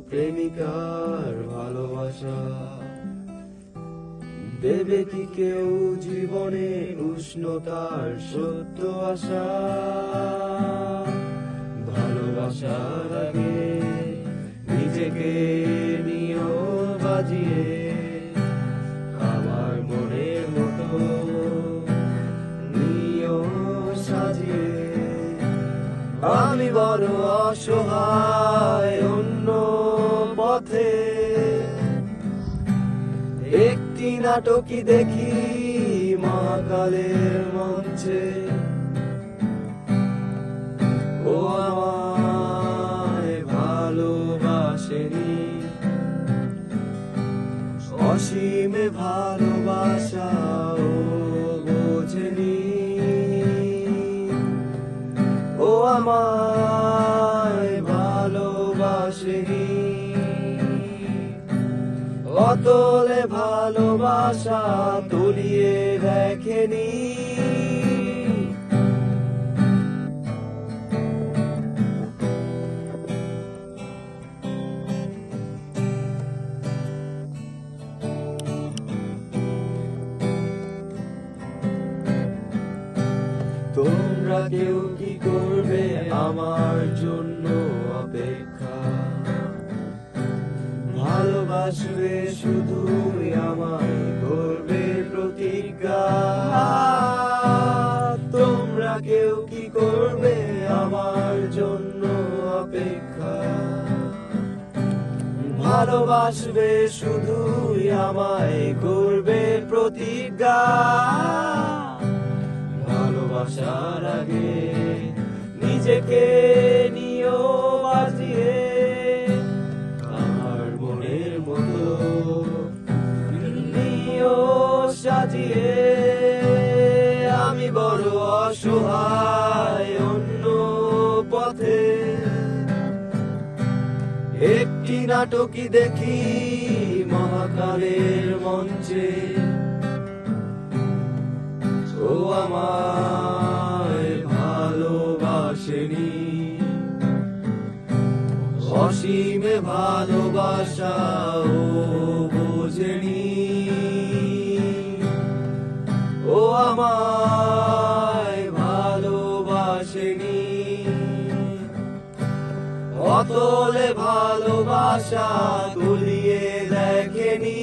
প্রেমিকার ভালোবাসা। দেবে কি কেউ জীবনে উষ্ণতার সত্য আশা? ভালোবাসার আগে নিজেকে নিও বাজিয়ে, আমার মনের মতো নিও সাজিয়ে। আমি বড় অসহায় অন্য পথে, একটি নাটকই দেখি মহাকালের মঞ্চে। ও আমায় ভালোবাসেনি, অসীমে ভালোবাসা ও বোঝেনি। ও আমায় ভালোবাসেনি, অতলে ভালোবাসা তলিয়ে দেখেনি। তোমরা কেউ কি করবে আমার জন্য অপেক্ষা? ভালোবাসবে শুধুই আমায়, করবে প্রতিজ্ঞা। তোমরা কেউ কি করবে আমার জন্য অপেক্ষা? ভালোবাসবে শুধুই আমায়, করবে প্রতিজ্ঞা। ভালোবাসার আগে নিজেকে নিও বাজিয়ে, আমার মনের মতো নিও সাজিয়ে। আমি বড় অসহায় অন্য পথে, একটি নাটকই দেখি মহাকালের মঞ্চে। ও আমায় ভালোবাসেনি, অসীমে ভালোবাসা ও বোঝেনি। ও আমায় ভালোবাসেনি, অতলে ভালোবাসা তলিয়ে দেখেনি।